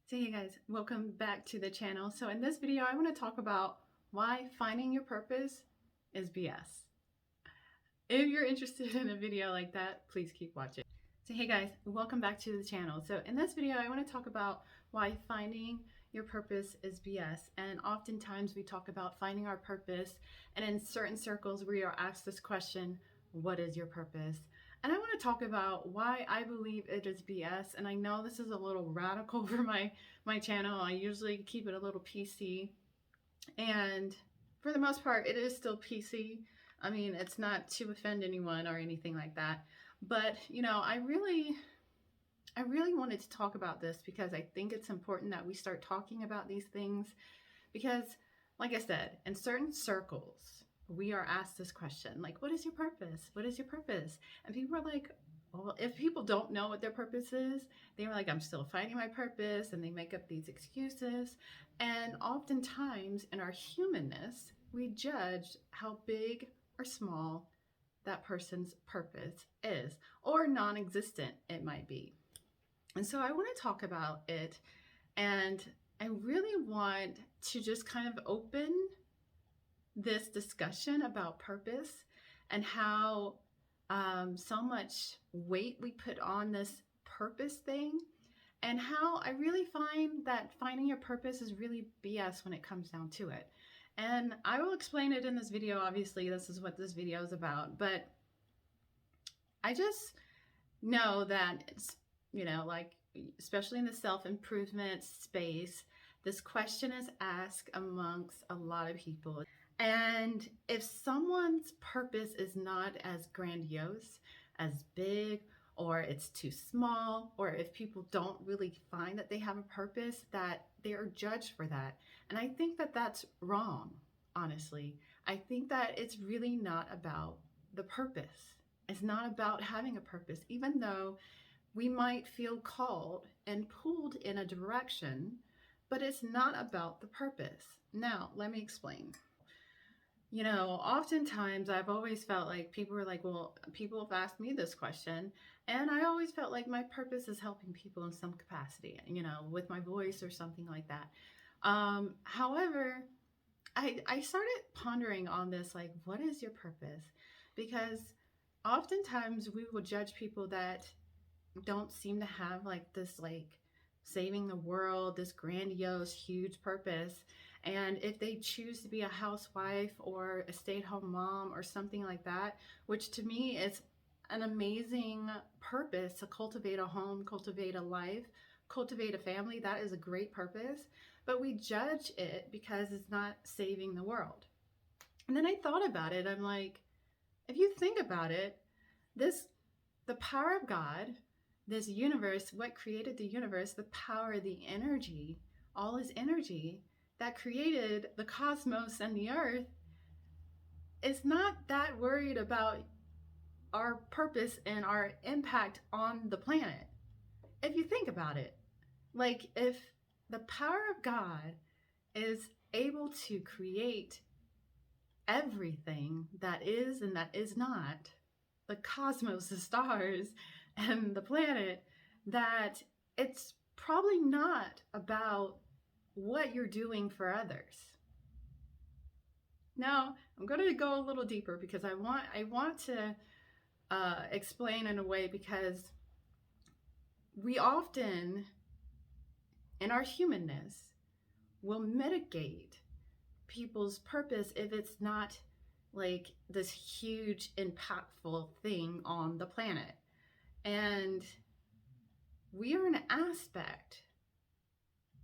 So hey guys, welcome back to the channel. So in this video, I want to talk about why finding your purpose is BS. If you're interested in a video like that, please keep watching. So hey guys, welcome back to the channel. So in this video, I want to talk about why finding your purpose is BS. And oftentimes we talk about finding our purpose, and in certain circles we are asked this question, what is your purpose? And I want to talk about why I believe it is BS. And I know this is a little radical for my channel. I usually keep it a little PC. And for the most part, it is still PC. I mean, it's not to offend anyone or anything like that. But, you know, I really wanted to talk about this because I think it's important that we start talking about these things. Because, like I said, in certain circles, we are asked this question, like, what is your purpose? What is your purpose? And people are like, well, if people don't know what their purpose is, they're like, I'm still finding my purpose, and they make up these excuses. And oftentimes in our humanness, we judge how big or small that person's purpose is, or non-existent it might be. And so I want to talk about it, and I really want to just kind of open this discussion about purpose and how so much weight we put on this purpose thing, and how I really find that finding your purpose is really BS when it comes down to it. And I will explain it in this video. Obviously, this is what this video is about, but I just know that it's, you know, like, especially in the self-improvement space, this question is asked amongst a lot of people. And if someone's purpose is not as grandiose, as big, or it's too small, or if people don't really find that they have a purpose, that they are judged for that. And I think that that's wrong, honestly. I think that it's really not about the purpose. It's not about having a purpose, even though we might feel called and pulled in a direction, but it's not about the purpose. Now, let me explain. You know, oftentimes I've always felt like people were like, well, people have asked me this question, and I always felt like my purpose is helping people in some capacity, you know, with my voice or something like that. However, I started pondering on this, like, what is your purpose? Because oftentimes we will judge people that don't seem to have like this, like, saving the world, this grandiose, huge purpose. And if they choose to be a housewife or a stay-at-home mom or something like that, which to me is an amazing purpose, to cultivate a home, cultivate a life, cultivate a family, that is a great purpose. But we judge it because it's not saving the world. And then I thought about it. I'm like, if you think about it, the power of God, this universe, what created the universe, the power, the energy, all is energy that created the cosmos and the earth, is not that worried about our purpose and our impact on the planet. If you think about it, like, if the power of God is able to create everything that is and that is not, the cosmos, the stars, and the planet, that it's probably not about what you're doing for others. Now, I'm going to go a little deeper because I want to explain in a way, because we often, in our humanness, will mitigate people's purpose if it's not like this huge, impactful thing on the planet. And we are an aspect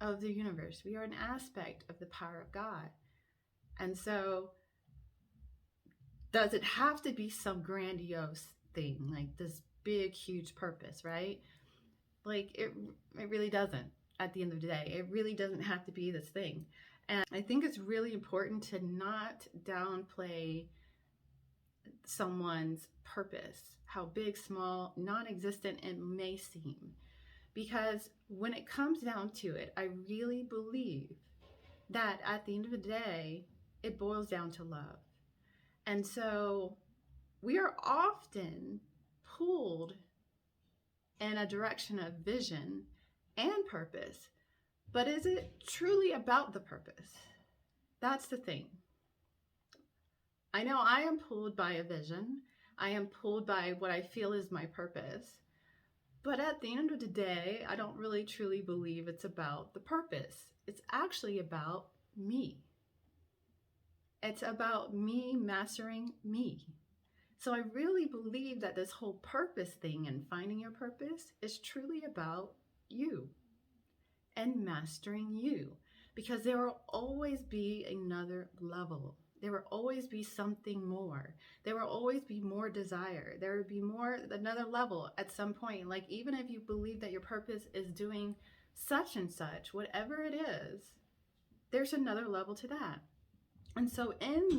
of the universe. We are an aspect of the power of God. And so, does it have to be some grandiose thing, like this big, huge purpose, right? Like, it really doesn't. At the end of the day, it really doesn't have to be this thing. And I think it's really important to not downplay someone's purpose, how big, small, non-existent it may seem. Because when it comes down to it, I really believe that at the end of the day, it boils down to love. And so we are often pulled in a direction of vision and purpose, But is it truly about the purpose? That's the thing. I know I am pulled by a vision. I am pulled by what I feel is my purpose. But at the end of the day, I don't really truly believe it's about the purpose. It's actually about me. It's about me mastering me. So I really believe that this whole purpose thing and finding your purpose is truly about you and mastering you, because there will always be another level. There will always be something more. There will always be more desire. There will be more, another level at some point. Like, even if you believe that your purpose is doing such and such, whatever it is, there's another level to that. And so in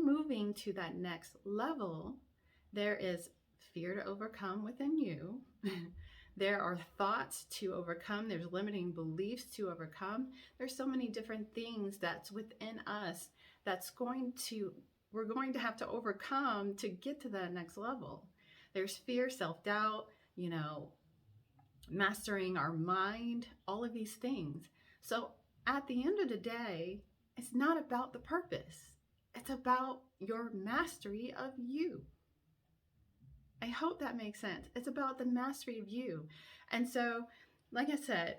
moving to that next level, there is fear to overcome within you. There are thoughts to overcome. There's limiting beliefs to overcome. There's so many different things that's within us we're going to have to overcome to get to that next level. There's fear, self-doubt, mastering our mind, all of these things. So at the end of the day, it's not about the purpose. It's about your mastery of you. I hope that makes sense. It's about the mastery of you. And so, like I said,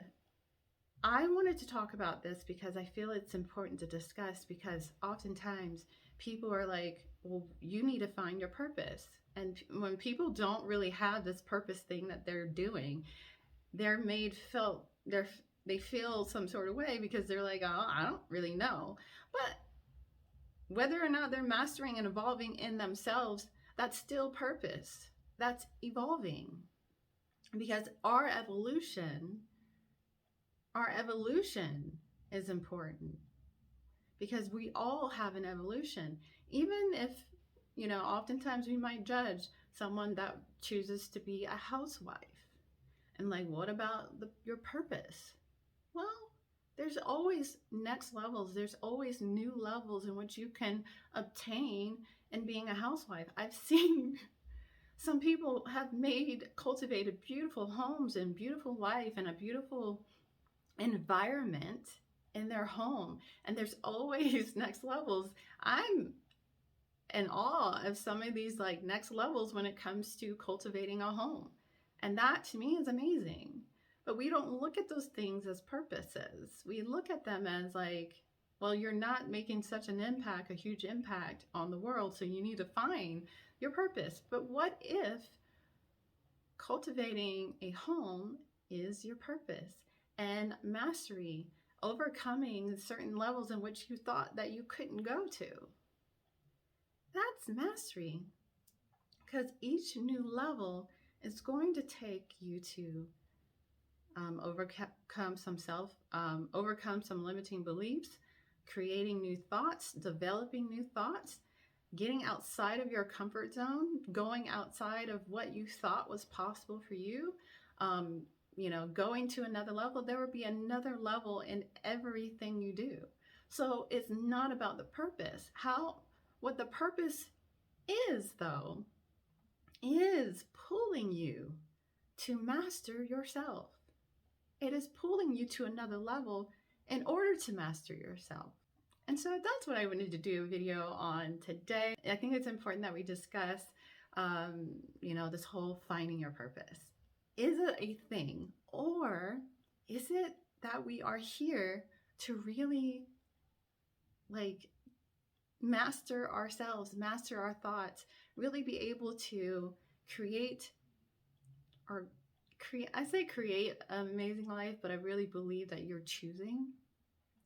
I wanted to talk about this because I feel it's important to discuss, because oftentimes people are like, well, you need to find your purpose. And when people don't really have this purpose thing that they're doing, they feel some sort of way, because they're like, oh, I don't really know. But whether or not they're mastering and evolving in themselves, that's still purpose. That's evolving. Because our evolution is important, because we all have an evolution. Even if, oftentimes we might judge someone that chooses to be a housewife. And like, what about your purpose? Well, there's always next levels. There's always new levels in which you can obtain in being a housewife. I've seen some people have cultivated beautiful homes and beautiful life and a beautiful environment in their home. And there's always next levels. I'm in awe of some of these like next levels when it comes to cultivating a home. And that to me is amazing. But we don't look at those things as purposes. We look at them as like, well, you're not making such an impact, a huge impact on the world, so you need to find your purpose. But what if cultivating a home is your purpose, and mastery, overcoming certain levels in which you thought that you couldn't go to? That's mastery, because each new level is going to take you to overcome some limiting beliefs, creating new thoughts, developing new thoughts, getting outside of your comfort zone, going outside of what you thought was possible for you, going to another level. There will be another level in everything you do. So it's not about the purpose. What the purpose is, though, is pulling you to master yourself. It is pulling you to another level in order to master yourself. And so that's what I wanted to do a video on today. I think it's important that we discuss, this whole finding your purpose. Is it a thing, or is it that we are here to really master ourselves, master our thoughts, really be able to create an amazing life, but I really believe that you're choosing.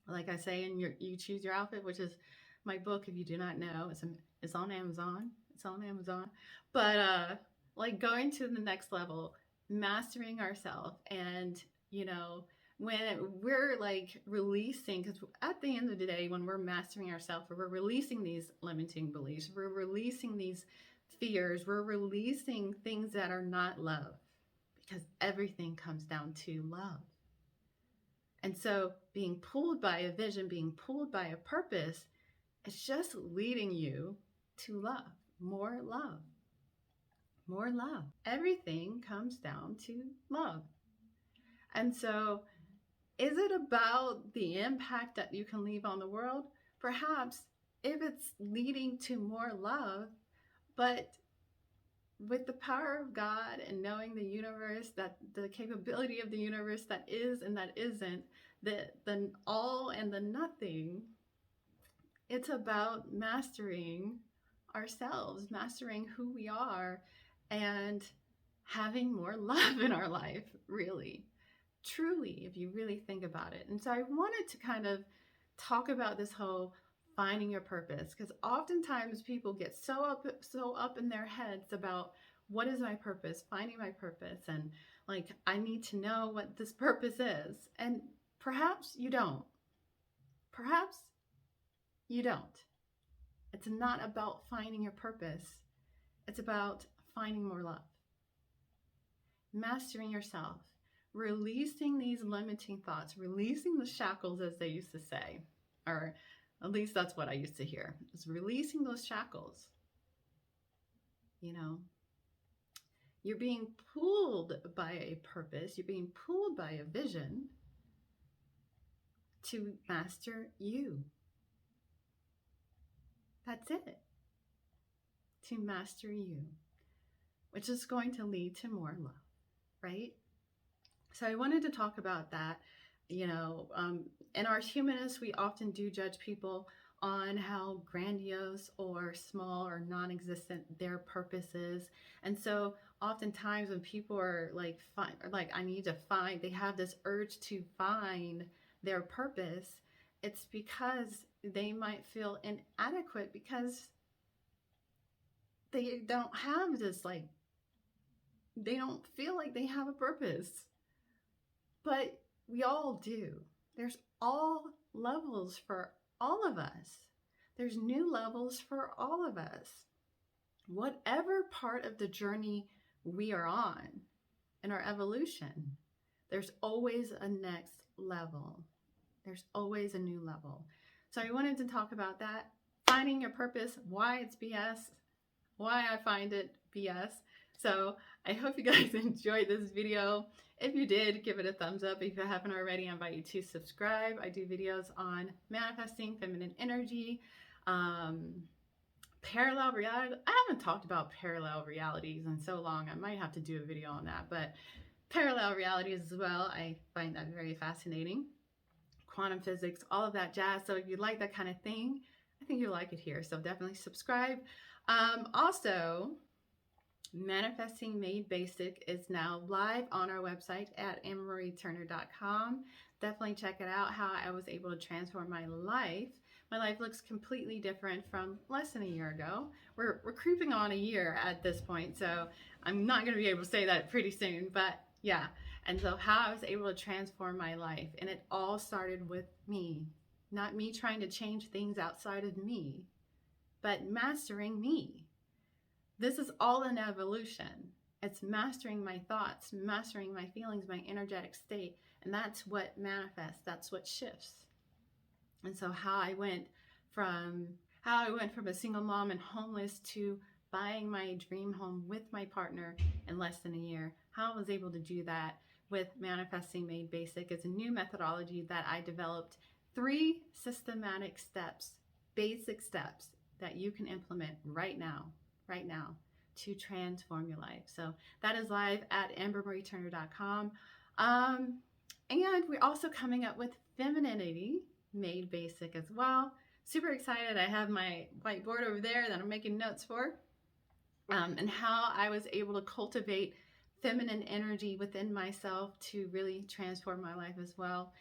Like I say, you choose your outfit, which is my book. If you do not know, it's on Amazon. It's on Amazon. But going to the next level, mastering ourselves, and when we're releasing, because at the end of the day, when we're mastering ourselves, we're releasing these limiting beliefs, we're releasing these fears, we're releasing things that are not love, because everything comes down to love. And so being pulled by a vision, being pulled by a purpose, it's just leading you to love, more love, more love. Everything comes down to love. And so, is it about the impact that you can leave on the world? Perhaps, if it's leading to more love, but with the power of God and knowing the universe, that the capability of the universe that is and that isn't, the all and the nothing, it's about mastering ourselves, mastering who we are, and having more love in our life, really, truly, if you really think about it. And so I wanted to kind of talk about this whole finding your purpose, because oftentimes people get so up in their heads about what is my purpose, finding my purpose, and like I need to know what this purpose is. And perhaps you don't. Perhaps you don't. It's not about finding your purpose. It's about finding more love, mastering yourself, releasing these limiting thoughts, releasing the shackles, as they used to say, or at least that's what I used to hear, is releasing those shackles. You know, you're being pulled by a purpose, you're being pulled by a vision to master you. That's it. To master you, which is going to lead to more love, right? So I wanted to talk about that. In our humanists, we often do judge people on how grandiose or small or non-existent their purpose is. And so oftentimes when people are I need to find, they have this urge to find their purpose, it's because they might feel inadequate because they don't have this, they don't feel like they have a purpose. But we all do. There's all levels for all of us. There's new levels for all of us. Whatever part of the journey we are on in our evolution, there's always a next level. There's always a new level. So I wanted to talk about that. Finding your purpose, why it's BS, why I find it BS. So I hope you guys enjoyed this video. If you did, give it a thumbs up. If you haven't already, I invite you to subscribe. I do videos on manifesting feminine energy, parallel reality. I haven't talked about parallel realities in so long. I might have to do a video on that, but parallel realities as well. I find that very fascinating. Quantum physics, all of that jazz. So if you like that kind of thing, I think you'll like it here. So definitely subscribe. Also, Manifesting Made Basic is now live on our website at AmberMarieTurner.com. Definitely check it out, how I was able to transform my life. My life looks completely different from less than a year ago. We're creeping on a year at this point, so I'm not going to be able to say that pretty soon, but yeah. And so how I was able to transform my life, and it all started with me. Not me trying to change things outside of me, but mastering me. This is all an evolution. It's mastering my thoughts, mastering my feelings, my energetic state, and that's what manifests, that's what shifts. And so how I went from a single mom and homeless to buying my dream home with my partner in less than a year, how I was able to do that with Manifesting Made Basic is a new methodology that I developed, 3 systematic steps, basic steps that you can implement right now to transform your life. So that is live at AmberMarieTurner.com. And we're also coming up with Femininity Made Basic as well. Super excited. I have my whiteboard over there that I'm making notes for, and how I was able to cultivate feminine energy within myself to really transform my life as well.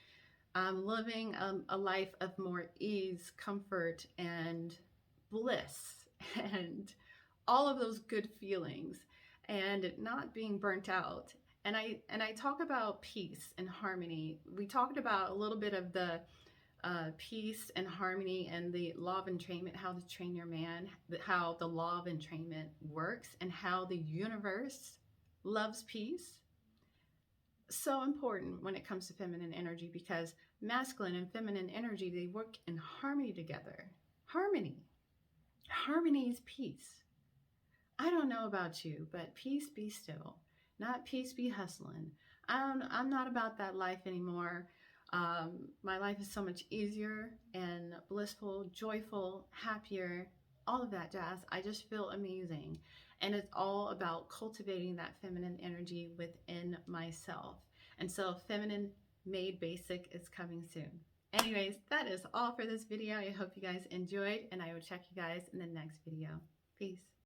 Living a life of more ease, comfort, and bliss, and all of those good feelings, and not being burnt out. And I talk about peace and harmony. We talked about a little bit of the peace and harmony and the law of entrainment, how to train your man, how the law of entrainment works, and how the universe loves peace. So important when it comes to feminine energy, because masculine and feminine energy, they work in harmony together. Harmony is peace. I don't know about you, but peace be still, not peace be hustling. I'm not about that life anymore. My life is so much easier and blissful, joyful, happier, all of that jazz. I just feel amazing. And it's all about cultivating that feminine energy within myself. And so, Feminine Made Basic is coming soon. Anyways, that is all for this video. I hope you guys enjoyed, and I will check you guys in the next video. Peace.